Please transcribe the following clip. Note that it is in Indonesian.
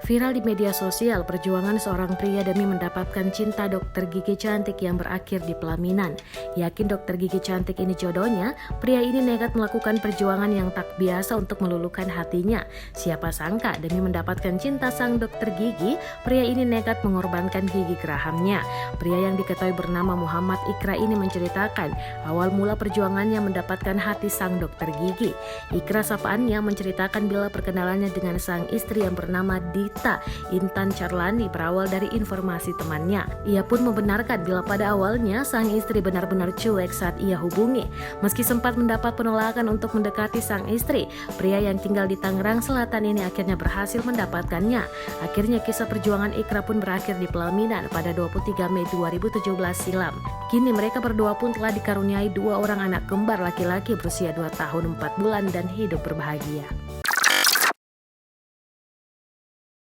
Viral di media sosial, perjuangan seorang pria demi mendapatkan cinta dokter gigi cantik yang berakhir di pelaminan. Yakin dokter gigi cantik ini jodohnya, pria ini nekat melakukan perjuangan yang tak biasa untuk meluluhkan hatinya. Siapa sangka demi mendapatkan cinta sang dokter gigi, pria ini nekat mengorbankan gigi gerahamnya. Pria yang diketahui bernama Muhammad Ikra ini menceritakan awal mula perjuangannya mendapatkan hati sang dokter gigi. Ikra sapaannya menceritakan bila perkenalannya dengan sang istri yang bernama Dita Intan Charlani berawal dari informasi temannya. Ia pun membenarkan bila pada awalnya sang istri benar-benar cuek saat ia hubungi. Meski sempat mendapat penolakan untuk mendekati sang istri, pria yang tinggal di Tangerang Selatan ini akhirnya berhasil mendapatkannya. Akhirnya kisah perjuangan Ikra pun berakhir di pelaminan pada 23 Mei 2017 silam. Kini mereka berdua pun telah dikaruniai 2 orang anak kembar laki-laki berusia 2 tahun 4 bulan dan hidup berbahagia.